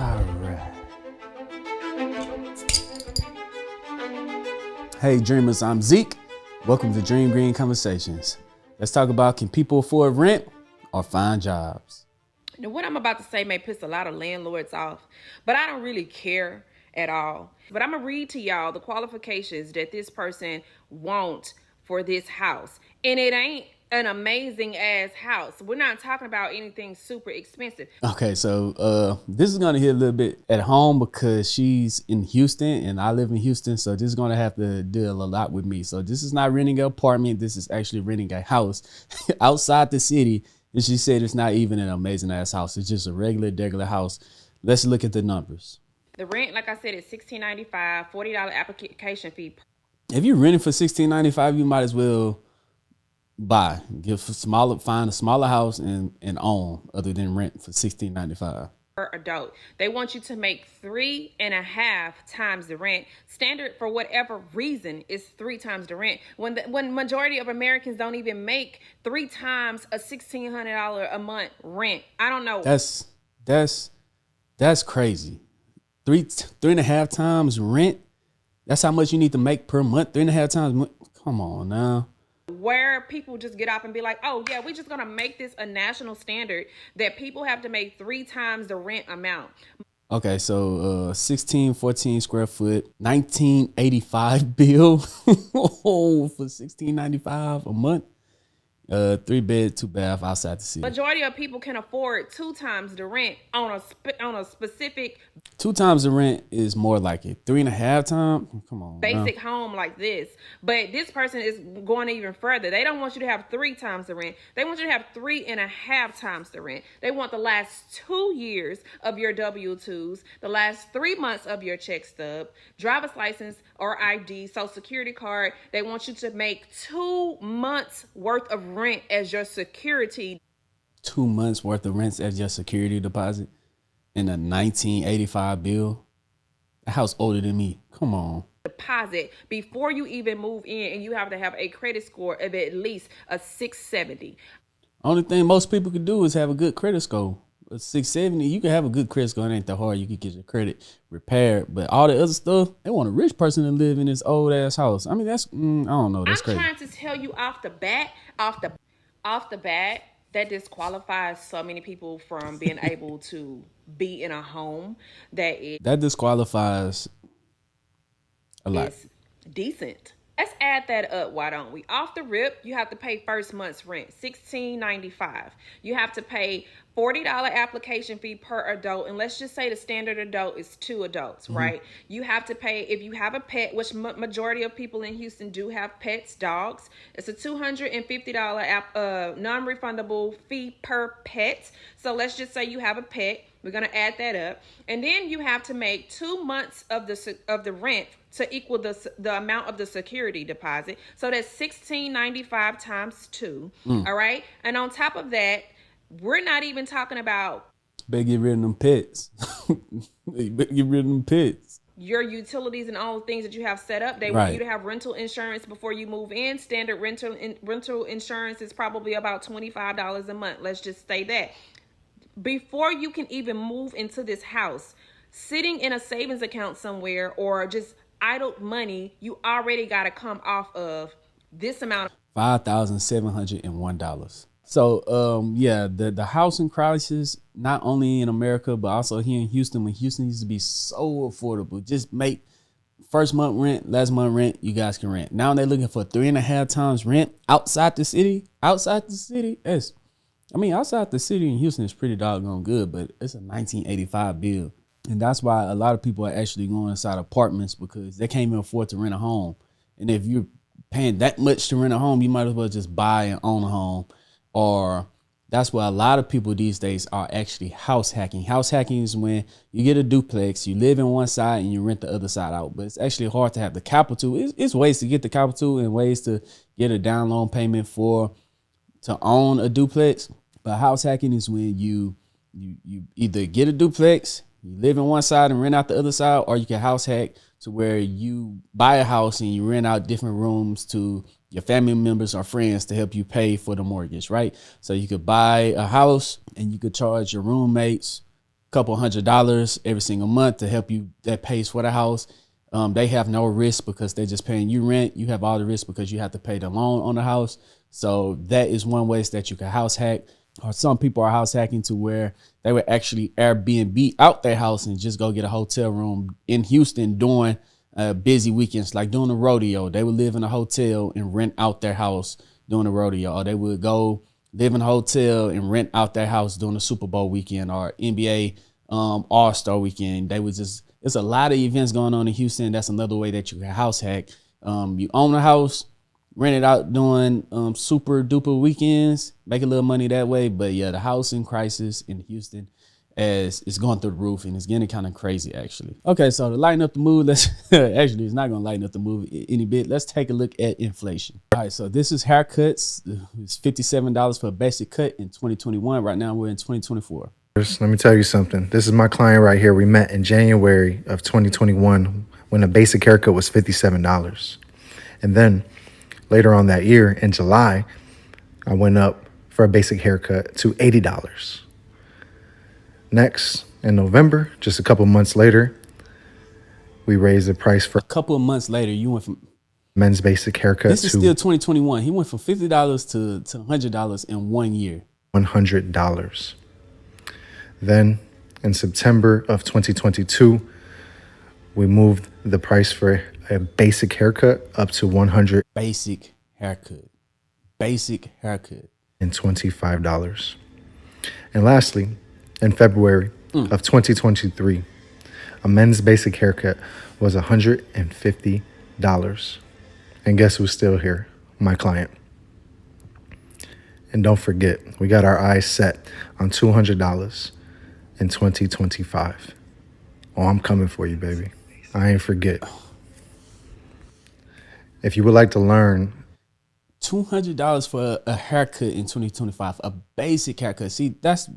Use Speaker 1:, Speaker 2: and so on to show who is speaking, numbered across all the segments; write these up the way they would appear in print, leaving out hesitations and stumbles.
Speaker 1: All right. Hey dreamers, I'm Zeke. Welcome to Dream Green Conversations. Let's talk about, can people afford rent or find jobs?
Speaker 2: Now, what I'm about to say may piss a lot of landlords off, but I don't really care at all. But I'm gonna read to y'all the qualifications that this person want for this house. And it ain't an amazing ass house. We're not talking about anything super expensive.
Speaker 1: Okay, so this is gonna hit a little bit at home because she's in Houston and I live in Houston, so this is gonna have to deal a lot with me. So this is not renting an apartment, this is actually renting a house outside the city. And she said it's not even an amazing ass house. It's just a regular house. Let's look at the numbers.
Speaker 2: The rent, like I said, is $16.95, $40 application fee.
Speaker 1: If you're renting for $16.95, you might as well find a smaller house and own, other than rent for $16.95
Speaker 2: per adult. They want you to make 3.5 times the rent. Standard for whatever reason is 3 times the rent. When majority of Americans don't even make 3 times a $1,600 a month rent. I don't know.
Speaker 1: That's crazy. 3.5 times rent. That's how much you need to make per month. 3.5 times. Come on now.
Speaker 2: Where people just get up and be like, oh yeah, we're just gonna make this a national standard that people have to make 3 times the rent amount. Okay,
Speaker 1: so 14 square foot, 1985 bill for $16.95 a month. 3 bed, 2 bath outside the city.
Speaker 2: Majority of people can afford 2 times the rent on a specific.
Speaker 1: 2 times the rent is more like it. 3.5 times. Come on.
Speaker 2: Basic home like this. But this person is going even further. They don't want you to have 3 times the rent. They want you to have 3.5 times the rent. They want the last 2 years of your W-2s, the last 3 months of your check stub, driver's license or ID, social security card. They want you to make 2 months worth of rent as your security.
Speaker 1: 2 months worth of rent as your security deposit in a 1985 bill. The house older than me. Come on.
Speaker 2: Deposit before you even move in, and you have to have a credit score of at least a 670.
Speaker 1: Only thing most people could do is have a good credit score. A 670, you can have a good credit score. It ain't that hard. You can get your credit repaired. But all the other stuff, they want a rich person to live in this old ass house. I mean, that's I don't know. That's crazy.
Speaker 2: I'm trying to tell you off the bat, that disqualifies so many people from being able to be in a home that
Speaker 1: disqualifies a lot.
Speaker 2: Is decent. Let's add that up, why don't we? Off the rip, you have to pay first month's rent, $16.95. You have to pay $40 application fee per adult, and let's just say the standard adult is 2 adults, right? You have to pay, if you have a pet, which majority of people in Houston do have pets, dogs, it's a $250 non-refundable fee per pet. So let's just say you have a pet. We're gonna add that up, and then you have to make 2 months of the rent to equal the amount of the security deposit. So that's $16.95 times 2. All right, and on top of that, we're not even talking about.
Speaker 1: Better get rid of them pets. Get rid of them pets.
Speaker 2: Your utilities and all the things that you have set up. They want you to have rental insurance before you move in. Standard rental insurance is probably about $25 a month. Let's just say that. Before you can even move into this house, sitting in a savings account somewhere or just idle money, you already got to come off of this amount.
Speaker 1: $5,701. So, the housing crisis, not only in America, but also here in Houston, when Houston used to be so affordable. Just make first month rent, last month rent, you guys can rent. Now they're looking for 3.5 times rent outside the city. Outside the city, outside the city in Houston is pretty doggone good, but it's a 1985 bill. And that's why a lot of people are actually going inside apartments, because they can't even afford to rent a home. And if you're paying that much to rent a home, you might as well just buy and own a home. Or that's why a lot of people these days are actually house hacking. House hacking is when you get a duplex, you live in one side and you rent the other side out. But it's actually hard to have the capital. It's ways to get the capital and ways to get a down loan payment to own a duplex. But house hacking is when you either get a duplex, you live in one side and rent out the other side, or you can house hack to where you buy a house and you rent out different rooms to your family members or friends to help you pay for the mortgage, right? So you could buy a house and you could charge your roommates couple $100 every single month to help you, that pays for the house. They have no risk because they're just paying you rent. You have all the risk because you have to pay the loan on the house. So that is one way that you can house hack. Or some people are house hacking to where they would actually Airbnb out their house and just go get a hotel room in Houston during busy weekends, like during the rodeo. They would live in a hotel and rent out their house during the rodeo. Or they would go live in a hotel and rent out their house during the Super Bowl weekend or NBA All-Star weekend. They would just, it's a lot of events going on in Houston. That's another way that you can house hack. You own a house, rent it out during super duper weekends, make a little money that way. But yeah, the housing crisis in Houston as it's going through the roof, and it's getting kind of crazy actually. Okay, so to lighten up the mood, let's actually it's not gonna lighten up the mood any bit. Let's take a look at inflation. All right, so this is haircuts. It's $57 for a basic cut in 2021. Right now we're in 2024.
Speaker 3: Let me tell you something. This is my client right here. We met in January of 2021 when a basic haircut was $57. And then later on that year in July, I went up for a basic haircut to $80. Next, in November, just a couple months later, we raised the price for
Speaker 1: a couple of months later. You went from
Speaker 3: men's basic haircut
Speaker 1: this is still 2021. He went from $50 to $100 in 1 year.
Speaker 3: $100. Then in September of 2022, we moved the price for a basic haircut up to $100.
Speaker 1: Basic haircut. Basic haircut.
Speaker 3: And $25. And lastly, in February of 2023, a men's basic haircut was $150. And guess who's still here? My client. And don't forget, we got our eyes set on $200 in 2025. Oh, I'm coming for you, baby. I ain't forget. If you would like to learn
Speaker 1: $200 for a haircut in 2025, a basic haircut. See, that's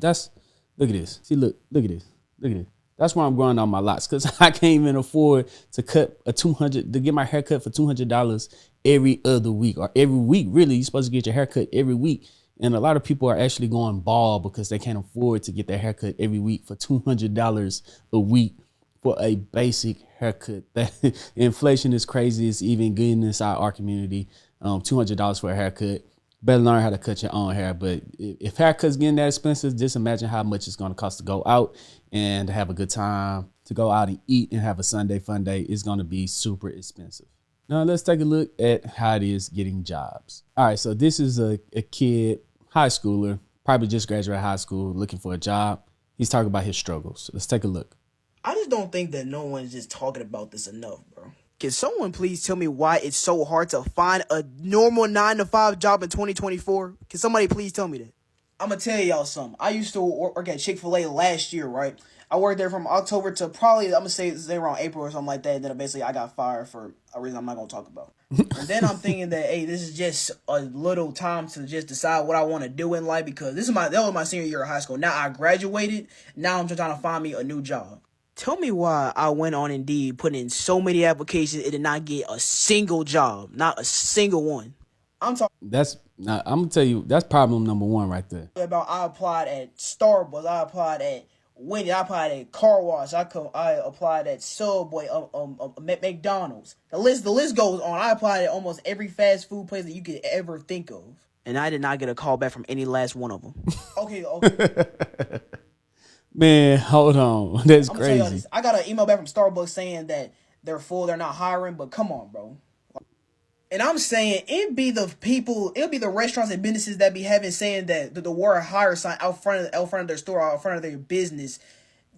Speaker 1: look at this. See, look at this. Look at this. That's why I'm growing on my lots, because I can't even afford to get my haircut for $200 every other week or every week. Really, you're supposed to get your haircut every week. And a lot of people are actually going bald because they can't afford to get their haircut every week for $200 a week for a basic haircut. That inflation is crazy. It's even getting inside our community. $200 for a haircut. Better learn how to cut your own hair. But if haircuts getting that expensive, just imagine how much it's going to cost to go out and have a good time, to go out and eat and have a Sunday fun day. It's going to be super expensive. Now let's take a look at how it is getting jobs. All right, so this is a kid, high schooler, probably just graduated high school, looking for a job. He's talking about his struggles. So let's take a look.
Speaker 4: I just don't think that no one's just talking about this enough, bro. Can someone please tell me why it's so hard to find a normal 9-to-5 job in 2024? Can somebody please tell me that? I'm going to tell y'all something. I used to work at Chick-fil-A last year, right? I worked there from October to probably, I'm going to say around April or something like that. And then basically I got fired for a reason I'm not going to talk about. And then I'm thinking that, hey, this is just a little time to just decide what I want to do in life, because that was my senior year of high school. Now I graduated. Now I'm just trying to find me a new job. Tell me why I went on Indeed, put in so many applications, and did not get a single job. Not a single one. I'm talking.
Speaker 1: I'm gonna tell you, that's problem number one right there.
Speaker 4: About I applied at Starbucks, I applied at Wendy, I applied at Car Wash, I applied at Subway, McDonald's. The list goes on. I applied at almost every fast food place that you could ever think of, and I did not get a call back from any last one of them. Okay.
Speaker 1: Man, hold on. That's crazy.
Speaker 4: I got an email back from Starbucks saying that they're full, they're not hiring, but come on, bro. And I'm saying it'd be the restaurants and businesses that be having saying that the word hire sign out front of their store, out front of their business,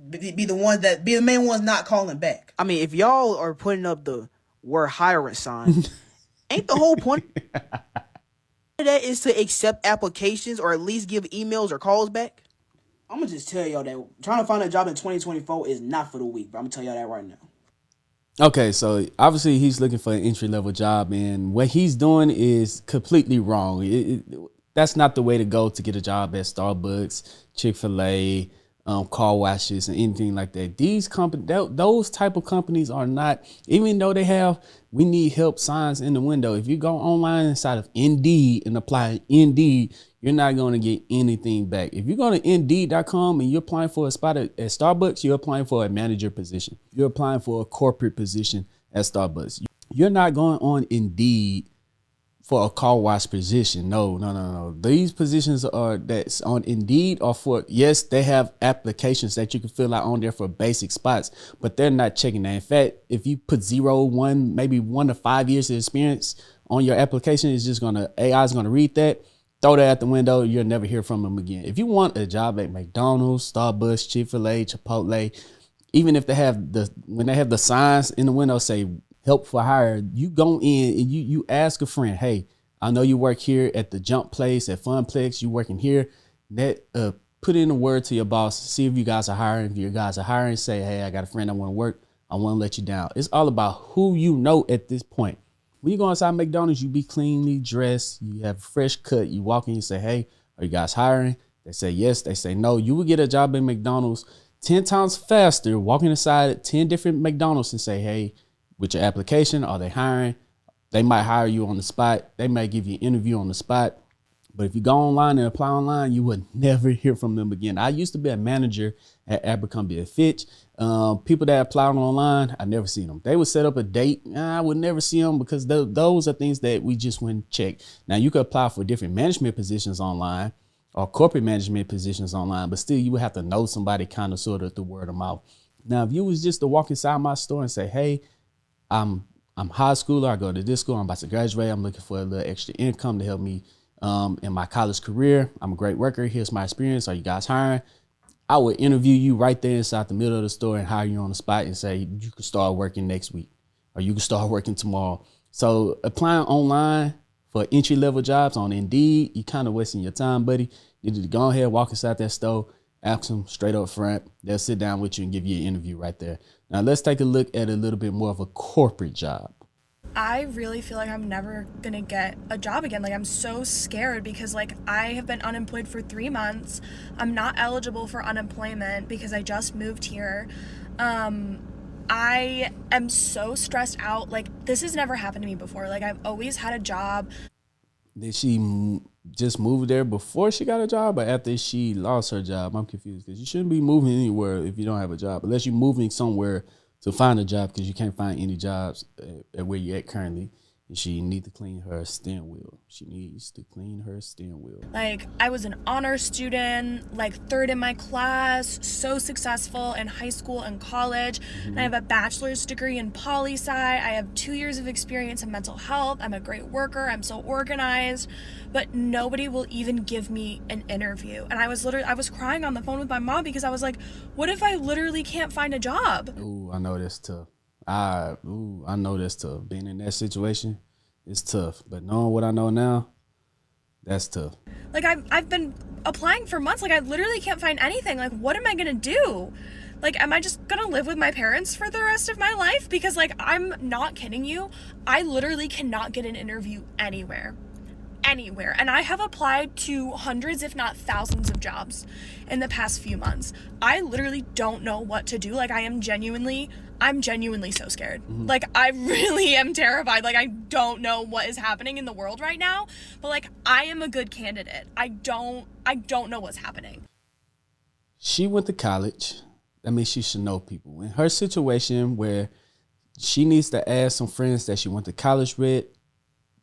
Speaker 4: be the main ones not calling back. I mean, if y'all are putting up the word hiring sign, ain't the whole point of that is to accept applications or at least give emails or calls back? I'm going to just tell y'all that trying to find a job in 2024 is not for the weak, bro. I'm going to tell y'all that right now.
Speaker 1: Okay, so obviously he's looking for an entry-level job, and what he's doing is completely wrong. That's not the way to go to get a job at Starbucks, Chick-fil-A, car washes and anything like that. Those type of companies are not, even though they have "we need help" signs in the window. If you go online inside of Indeed and apply Indeed, you're not going to get anything back. If you go to Indeed.com and you're applying for a spot at Starbucks, you're applying for a manager position. You're applying for a corporate position at Starbucks. You're not going on Indeed for a car wash position. No. These positions that's on Indeed are for, yes, they have applications that you can fill out on there for basic spots, but they're not checking that. In fact, if you put 0, 1, maybe 1 to 5 years of experience on your application, AI is gonna read that, throw that out the window. You'll never hear from them again. If you want a job at McDonald's, Starbucks, Chick-fil-A, Chipotle, even if when they have the signs in the window say "help for hire," you go in and you ask a friend, "Hey, I know you work here at the Jump Place, at Funplex, you working here. Put in a word to your boss, see if you guys are hiring. If you guys are hiring, say, hey, I got a friend I want to work. I want to let you down." It's all about who you know at this point. When you go inside McDonald's, you be cleanly dressed, you have a fresh cut, you walk in, you say, "Hey, are you guys hiring?" They say yes, they say no. You will get a job in McDonald's 10 times faster walking inside 10 different McDonald's and say, "Hey, with your application, are they hiring?" They might hire you on the spot. They might give you an interview on the spot. But if you go online and apply online, you would never hear from them again. I used to be a manager at Abercrombie & Fitch. People that applied online, I never seen them. They would set up a date. I would never see them because those are things that we just wouldn't check. Now, you could apply for different management positions online or corporate management positions online, but still you would have to know somebody kind of sort of through word of mouth. Now, if you was just to walk inside my store and say, "Hey, I'm high schooler. I go to this school. I'm about to graduate. I'm looking for a little extra income to help me in my college career. I'm a great worker. Here's my experience. Are you guys hiring?" I would interview you right there inside the middle of the store and hire you on the spot and say, "You can start working next week," or "You can start working tomorrow." So applying online for entry-level jobs on Indeed, you kind of wasting your time, buddy. You need to go ahead, walk inside that store, ask them straight up front. They'll sit down with you and give you an interview right there. Now let's take a look at a little bit more of a corporate job.
Speaker 5: I really feel like I'm never gonna get a job again. Like, I'm so scared because, like, I have been unemployed for 3 months. I'm not eligible for unemployment because I just moved here. I am so stressed out. Like, this has never happened to me before. Like, I've always had a job.
Speaker 1: Did she just move there before she got a job or after she lost her job? I'm confused because you shouldn't be moving anywhere if you don't have a job, unless you're moving somewhere to find a job because you can't find any jobs at where you're at currently. And she needs to clean her steering wheel. She needs to clean her steering wheel.
Speaker 5: Like, I was an honor student, like 3rd in my class, so successful in high school and college. And I have a bachelor's degree in poli-sci. I have 2 years of experience in mental health. I'm a great worker. I'm so organized. But nobody will even give me an interview. And I was crying on the phone with my mom because I was like, what if I literally can't find a job?
Speaker 1: Ooh, I know that's tough. I know that's tough. Being in that situation, it's tough. But knowing what I know now, that's tough.
Speaker 5: Like, I've been applying for months. Like, I literally can't find anything. Like, what am I gonna do? Like, am I just gonna live with my parents for the rest of my life? Because, like, I'm not kidding you. I literally cannot get an interview anywhere. And I have applied to hundreds, if not thousands of jobs in the past few months. I literally don't know what to do. Like, I'm genuinely so scared. Like, I really am terrified. Like, I don't know what is happening in the world right now, but, like, I am a good candidate. I don't know what's happening.
Speaker 1: She went to college. That means she should know people. In her situation where she needs to ask some friends that she went to college with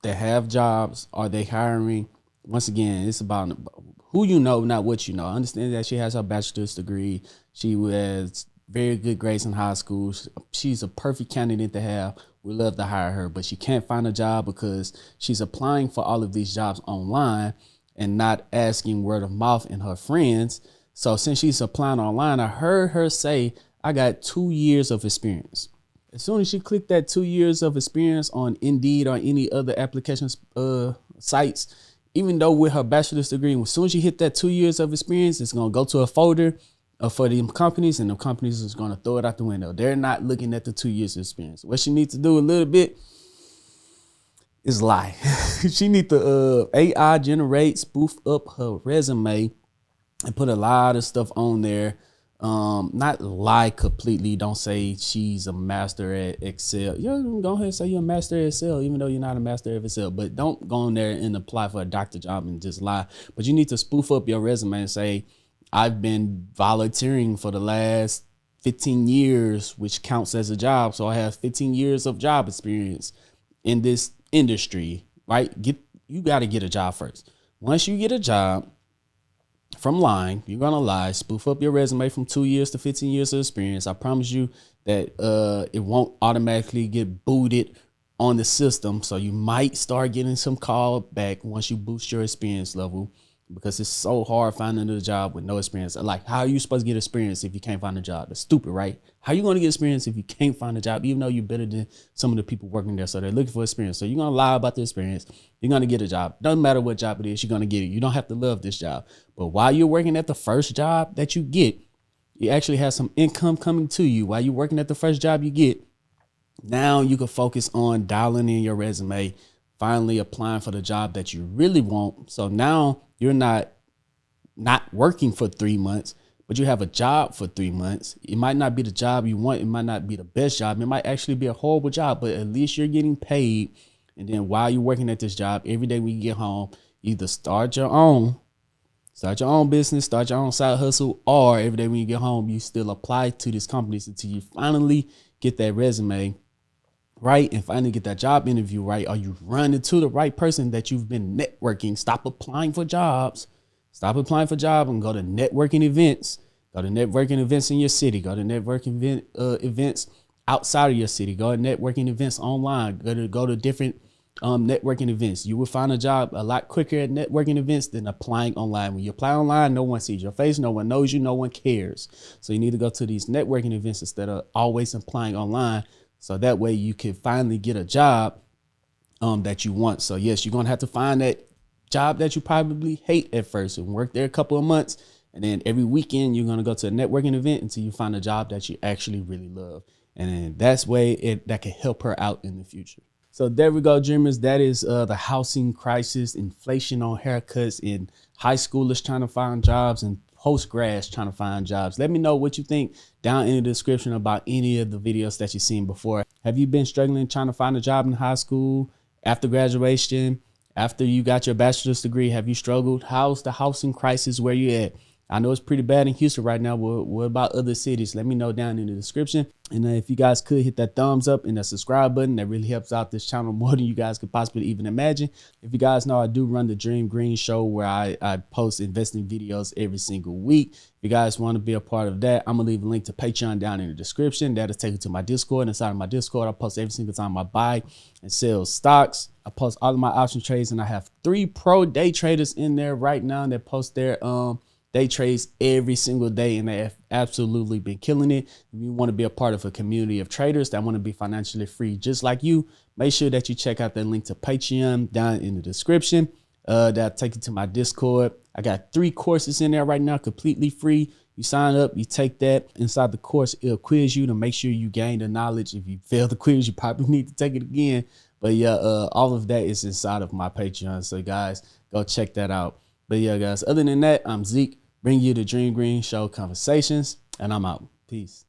Speaker 1: that have jobs, are they hiring? Once again, it's about who you know, not what you know. I understand that she has her bachelor's degree. She has very good grades in high school. She's a perfect candidate to have. We love to hire her, but she can't find a job because she's applying for all of these jobs online and not asking word of mouth in her friends. So since she's applying online, I heard her say, "I got 2 years of experience." As soon as she clicked that 2 years of experience on Indeed or any other applications sites, even though with her bachelor's degree, as soon as she hit that 2 years of experience, it's going to go to a folder for the companies, and the companies is going to throw it out the window. They're not looking at the 2 years of experience. What she needs to do a little bit is lie. She needs to AI generate, spoof up her resume and put a lot of stuff on there not lie completely. Don't say she's a master at Excel. Yeah, go ahead and say you're a master at Excel, even though you're not a master of Excel. But don't go in there and apply for a doctor job and just lie. But you need to spoof up your resume and say, I've been volunteering for the last 15 years, which counts as a job. So I have 15 years of job experience in this industry, right? You got to get a job first. Once you get a job, from lying, you're gonna lie, spoof up your resume from 2 years to 15 years of experience. I promise you that it won't automatically get booted on the system. So you might start getting some call back once you boost your experience level, because it's so hard finding a job with no experience. Like, how are you supposed to get experience if you can't find a job? That's stupid, right? How are you going to get experience if you can't find a job, even though you're better than some of the people working there? So they're looking for experience. So you're going to lie about the experience. You're going to get a job. Doesn't matter what job it is, you're going to get it. You don't have to love this job. But while you're working at the first job that you get, you actually have some income coming to you. While you're working at the first job you get, now you can focus on dialing in your resume, finally applying for the job that you really want. So now you're not working for 3 months, but you have a job for 3 months. It might not be the job you want. It might not be the best job. It might actually be a horrible job, but at least you're getting paid. And then while you're working at this job, every day when you get home, either start your own business, start your own side hustle, or every day when you get home, you still apply to these companies until you finally get that resume right and finally get that job interview right, or you run into the right person that you've been networking. Stop applying for jobs. Stop applying for jobs and go to networking events. Go to networking events in your city. Go to networking events outside of your city. Go to networking events online. Go to different networking events. You will find a job a lot quicker at networking events than applying online. When you apply online, no one sees your face, no one knows you, no one cares. So you need to go to these networking events instead of always applying online. So that way you can finally get a job that you want. So yes, you're going to have to find that job that you probably hate at first and work there a couple of months. And then every weekend, you're going to go to a networking event until you find a job that you actually really love. And then that's way that can help her out in the future. So there we go, dreamers. That is the housing crisis, inflation on haircuts, and high schoolers trying to find jobs and post-grads trying to find jobs. Let me know what you think down in the description about any of the videos that you've seen before. Have you been struggling trying to find a job in high school, after graduation, after you got your bachelor's degree? Have you struggled? How's the housing crisis where you at? I know it's pretty bad in Houston right now. What about other cities? Let me know down in the description. And if you guys could hit that thumbs up and that subscribe button, that really helps out this channel more than you guys could possibly even imagine. If you guys know, I do run the Dream Green Show where I post investing videos every single week. If you guys want to be a part of that, I'm going to leave a link to Patreon down in the description. That'll take you to my Discord. Inside of my Discord, I post every single time I buy and sell stocks. I post all of my option trades, and I have 3 pro day traders in there right now that post their day trades every single day, and they have absolutely been killing it. If you want to be a part of a community of traders that want to be financially free just like you, make sure that you check out that link to Patreon down in the description. That'll take you to my Discord. I got 3 courses in there right now, completely free. You sign up, you take that. Inside the course, it'll quiz you to make sure you gain the knowledge. If you fail the quiz, you probably need to take it again. But yeah, all of that is inside of my Patreon. So guys, go check that out. But yeah, guys, other than that, I'm Zeke, bring you the Dream Green Show conversations, and I'm out. Peace.